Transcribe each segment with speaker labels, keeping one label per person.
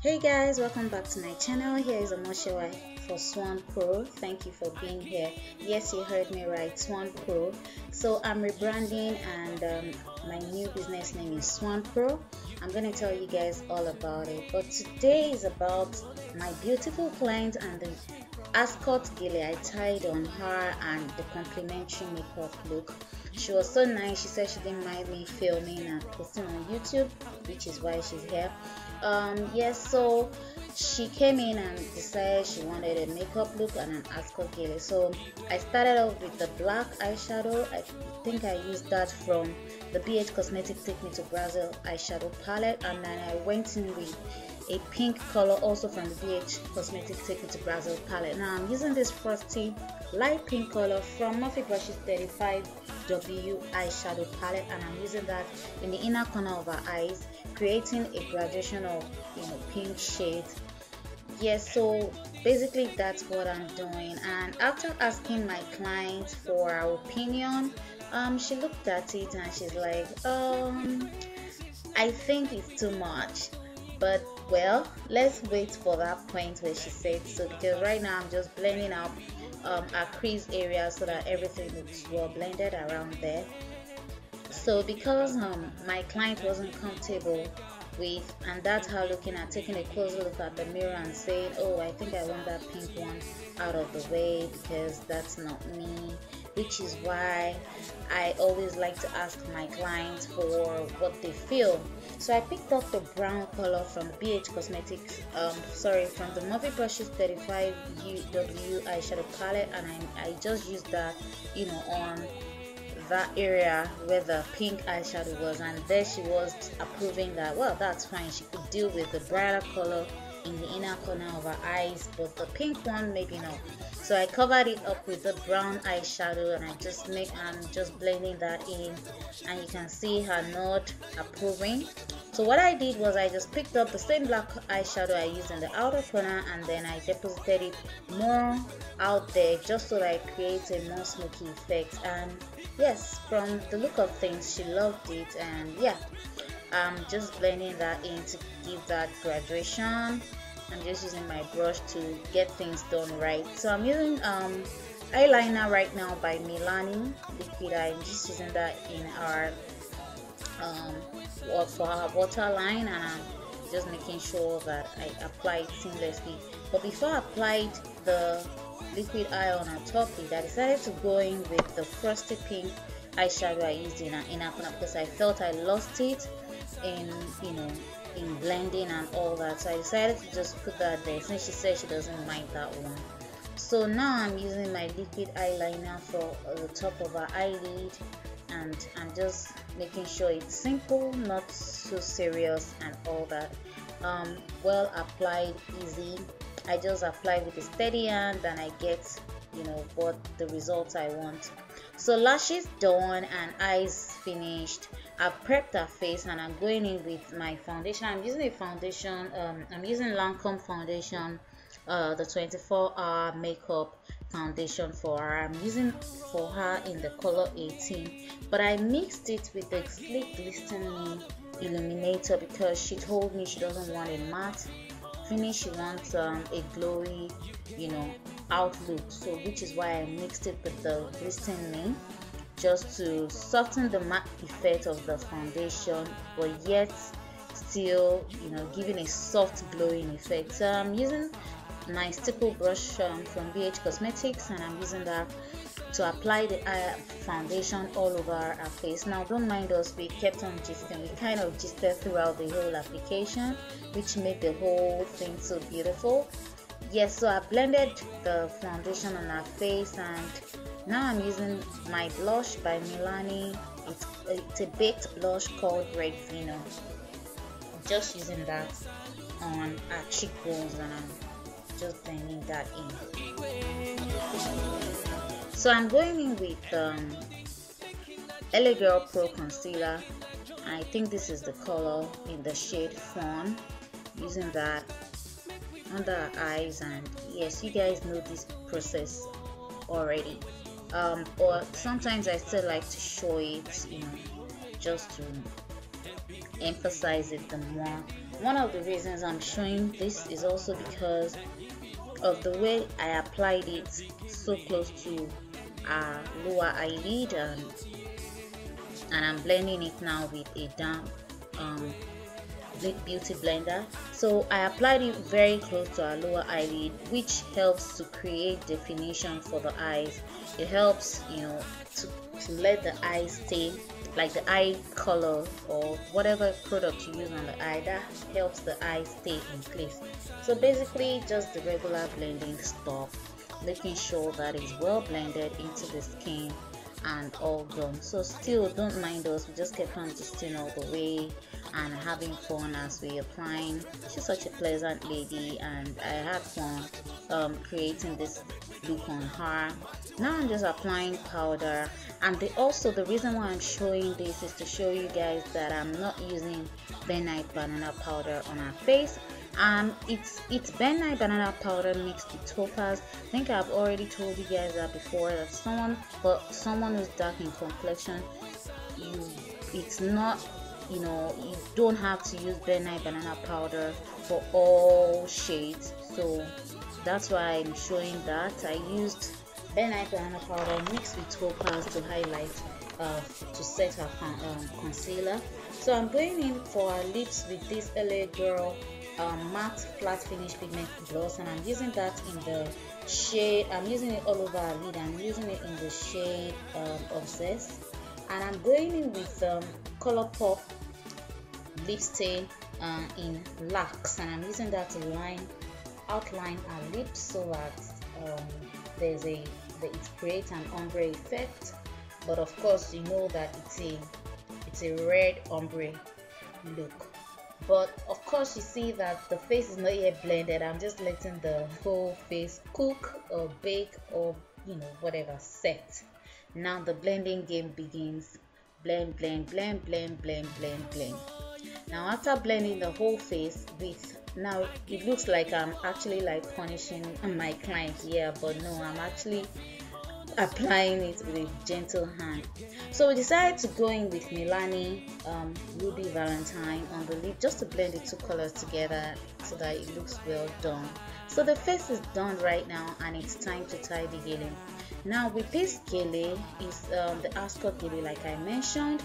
Speaker 1: Hey guys, welcome back to my channel. Here is Amoshewa for SwanPro. Thank you for being here. Yes, you heard me right, SwanPro. So I'm rebranding and my new business name is SwanPro. I'm going to tell you guys all about it. But today is about my beautiful client and the Ascort Gele I tied on her and the complimentary makeup look. She was so nice. She said she didn't mind me filming and posting on YouTube, which is why she's here. Yes, so she came in and decided she wanted a makeup look and an Ascort Gele. So I started off with the black eyeshadow. I think I used that from the BH Cosmetics Take Me to Brazil eyeshadow palette, and then I went in with a pink color also from the BH Cosmetics Take Me to Brazil palette. Now I'm using this frosty light pink color from morphebrushes 35W eyeshadow palette, and I'm using that in the inner corner of her eyes, creating a gradation of pink shades. Yes, so basically that's what I'm doing. And after asking my client for her opinion, she looked at it and she's like, I think it's too much. But well, let's wait for that point where she said so, because right now I'm just blending out our crease area so that everything looks well blended around there. So because my client wasn't comfortable with, and that's how looking at taking a closer look at the mirror and saying, oh, I think I want that pink one out of the way because that's not me, which is why I always like to ask my clients for what they feel. So I picked up the brown color from BH Cosmetics, from the morphebrushes 35W eyeshadow palette, and I just used that, on that area where the pink eyeshadow was, and there she was approving that, well, that's fine, she could deal with the brighter color in the inner corner of her eyes, but the pink one maybe not. So I covered it up with the brown eyeshadow, and I'm just blending that in, and you can see her nod approving. So what I did was I just picked up the same black eyeshadow I used in the outer corner, and then I deposited it more out there just so that I create a more smoky effect. And yes, from the look of things, she loved it, and yeah, I'm just blending that in to give that graduation. I'm just using my brush to get things done right. So I'm using eyeliner right now by Milani liquid eye. I'm just using that in our for our waterline, and I'm just making sure that I apply it seamlessly. But before I applied the liquid eye on her top lid, I decided to go in with the frosty pink eyeshadow I used in her inner corner because I felt I lost it in blending and all that. So I decided to just put that there since she said she doesn't mind that one. So now I'm using my liquid eyeliner for the top of her eyelid, and I'm just making sure it's simple, not so serious and all that. Well applied, easy. I just apply with a steady hand and I get what the results I want. So lashes done and eyes finished. I've prepped her face and I'm going in with my foundation. I'm using a foundation, I'm using Lancome foundation, the 24-hour makeup foundation for her. I'm using for her in the color 18, but I mixed it with the Sleek Glistening Illuminator because she told me she doesn't want a matte finish, she wants a glowy outlook. So which is why I mixed it with the glistening, just to soften the matte effect of the foundation, but yet still giving a soft glowing effect. So I'm using my stipple brush from BH Cosmetics, and I'm using that to apply the foundation all over our face. Now don't mind us, we kept on gisting, we kind of gisted throughout the whole application, which made the whole thing so beautiful. Yes, so I blended the foundation on our face, and now I'm using my blush by Milani. It's a baked blush called Red Vino. Just using that on our cheekbones, and I'm just blending that in. So I'm going in with LA Girl Pro Concealer. I think this is the color in the shade Fawn. Using that under our eyes, and yes, you guys know this process already. Or sometimes I still like to show it, just to emphasize it the more. one of the reasons I'm showing this is also because of the way I applied it so close to our lower eyelid, and I'm blending it now with a damp beauty blender. So I applied it very close to our lower eyelid, which helps to create definition for the eyes. It helps, to let the eye stay, like the eye color or whatever product you use on the eye, that helps the eye stay in place. So basically just the regular blending stuff, making sure that it's well blended into the skin and all done. So still don't mind us, we just kept on gisting all the way and having fun as we applying. She's such a pleasant lady, and I had fun creating this look on her. Now I'm just applying powder, and also the reason why I'm showing this is to show you guys that I'm not using bennye banana powder on her face. It's bennye banana powder mixed with topaz. I think I've already told you guys that before, that someone who's dark in complexion, it's not, you don't have to use bennye banana powder for all shades. So that's why I'm showing that. I used bennye banana powder mixed with topaz to highlight, to set her concealer. So I'm going in for our lips with this LA Girl matte flat finish pigment gloss, and I'm using that in the shade, I'm using it all over our lid. I'm using it in the shade Obsessed, and I'm going in with Colourpop lip stain in Lax, and I'm using that to outline our lips so that it creates an ombre effect. But of course, you know that it's a red ombre look. But of course, you see that the face is not yet blended. I'm just letting the whole face cook or bake or whatever set. Now the blending game begins. Blend, blend, blend, blend, blend, blend, blend. Now after blending the whole face with, now it looks like I'm actually like punishing my client here, but no, I'm actually applying it with a gentle hand. So we decided to go in with Milani Ruby Valentine on the lip, just to blend the two colors together so that it looks well done. So the face is done right now, and it's time to tie the gele. Now with this gele is the Ascort Gele, like I mentioned.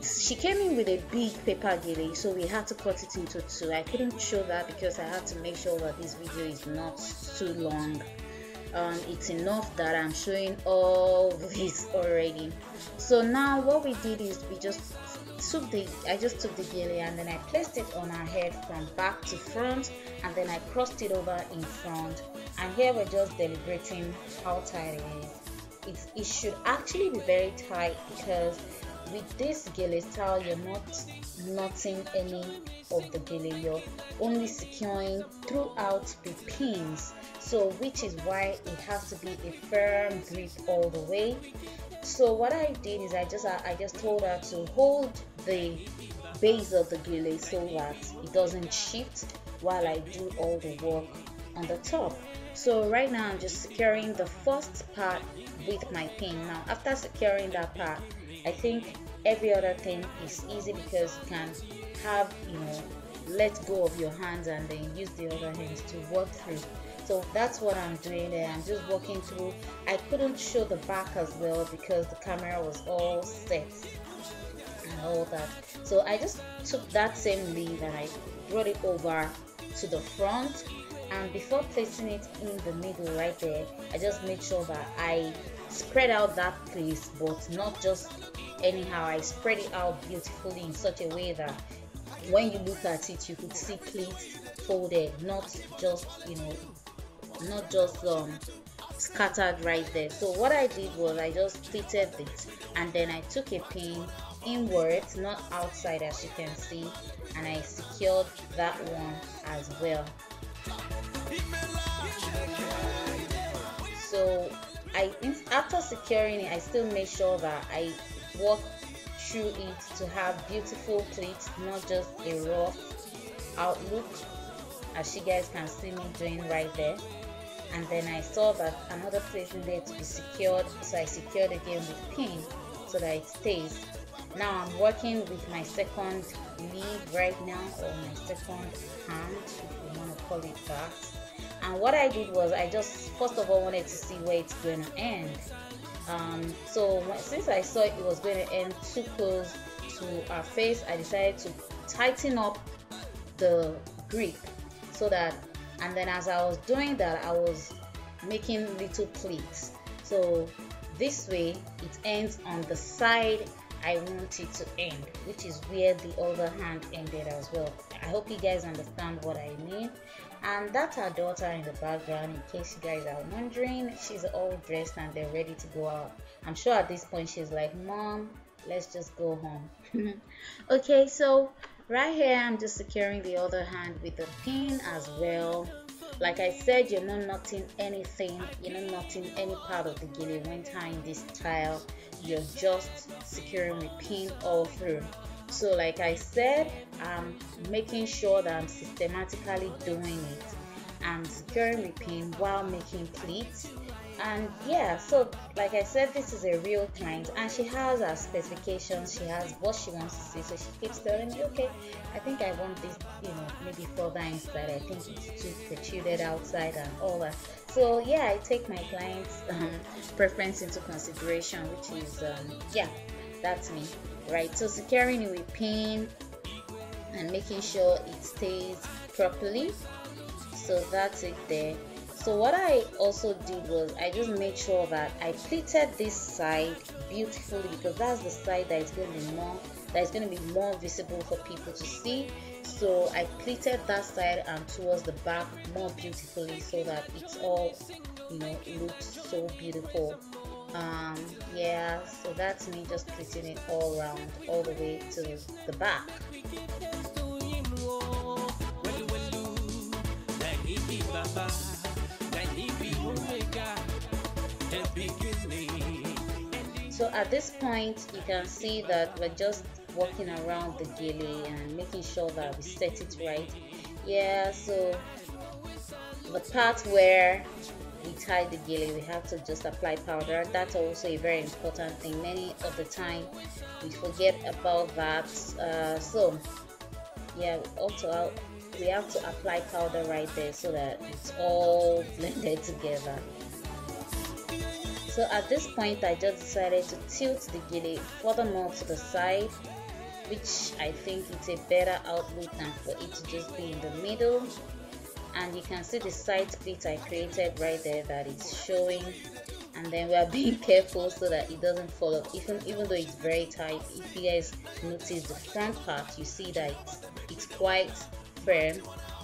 Speaker 1: She came in with a big paper gele, so we had to cut it into two. I couldn't show that because I had to make sure that this video is not too long. It's enough that I'm showing all this already. So now what we did is I just took the gele, and then I placed it on her head from back to front, and then I crossed it over in front. And here we're just deliberating how tight it is. It should actually be very tight, because with this gele style, you're not knotting any of the gele, you're only securing throughout the pins. So which is why it has to be a firm grip all the way. So what I did is I just told her to hold the base of the gele so that it doesn't shift while I do all the work on the top. So right now I'm just securing the first part with my pin. Now after securing that part, I think every other thing is easy, because you can have, let go of your hands and then use the other hands to work through. So that's what I'm doing there. I'm just walking through. I couldn't show the back as well because the camera was all set and all that. So I just took that same leaf and I brought it over to the front, and before placing it in the middle right there, I just made sure that I spread out that place, but not just anyhow. I spread it out beautifully in such a way that when you look at it, you could see pleats folded, not just scattered right there. So what I did was I just pleated it, and then I took a pin inwards, not outside, as you can see, and I secured that one as well. So after securing it, I still made sure that I worked through it to have beautiful pleats, not just a rough outlook, as you guys can see me doing right there. And then I saw that another place needed to be secured, so I secured again with pin so that it stays. Now I'm working with my second leave right now, or my second hand, if you want to call it that. And what I did was I just first of all wanted to see where it's going to end. Since I saw it was going to end too close to our face, I decided to tighten up the grip so that, and then as I was doing that, I was making little pleats. So this way it ends on the side I want it to end, which is where the other hand ended as well. I hope you guys understand what I mean. And that's our daughter in the background, in case you guys are wondering. She's all dressed and they're ready to go out. I'm sure at this point she's like, Mom, let's just go home. Okay, so right here I'm just securing the other hand with a pin as well. Like I said, you're not knotting anything, you're not knotting any part of the gele when tying this style. You're just securing with pin all through. So like I said, I'm making sure that I'm systematically doing it. I'm securing with pin while making pleats. And yeah, so like I said, this is a real client and she has her specifications, she has what she wants to see. So she keeps telling me, okay, I think I want this, maybe further inside, I think it's too protruded outside and all that. So yeah, I take my client's preference into consideration, which is yeah, that's me, right? So securing it with pin and making sure it stays properly. So that's it there. So what I also did was I just made sure that I pleated this side beautifully, because that's the side that is going to be more visible for people to see. So I pleated that side and towards the back more beautifully, so that it's all looks so beautiful. Yeah, so that's me just pleating it all around, all the way to the back. So at this point you can see that we're just walking around the gele and making sure that we set it right. Yeah, so the part where we tie the gele, we have to just apply powder. That's also a very important thing. Many of the time we forget about that. So yeah, also we have to apply powder right there so that it's all blended together. So at this point I just decided to tilt the gele furthermore to the side, which I think it's a better outlook than for it to just be in the middle. And you can see the side pleat I created right there that it's showing, and then we are being careful so that it doesn't fall off, even though it's very tight. If you guys notice the front part, you see that it's quite firm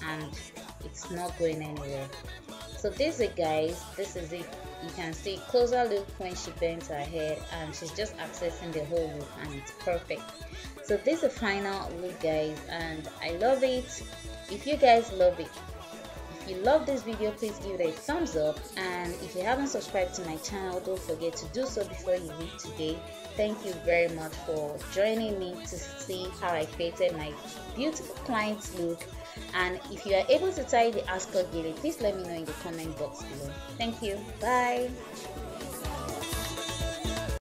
Speaker 1: and it's not going anywhere. So this is it, guys, this is it. You can see closer look when she bends her head and she's just accessing the whole look, and it's perfect. So this is the final look, guys, and I love it. If you guys love it, if you love this video, please give it a thumbs up, and if you haven't subscribed to my channel, don't forget to do so before you leave today. Thank you very much for joining me to see how I created my beautiful client's look. And if you are able to tie the Ascort Gele, please let me know in the comment box below. Thank you. Bye.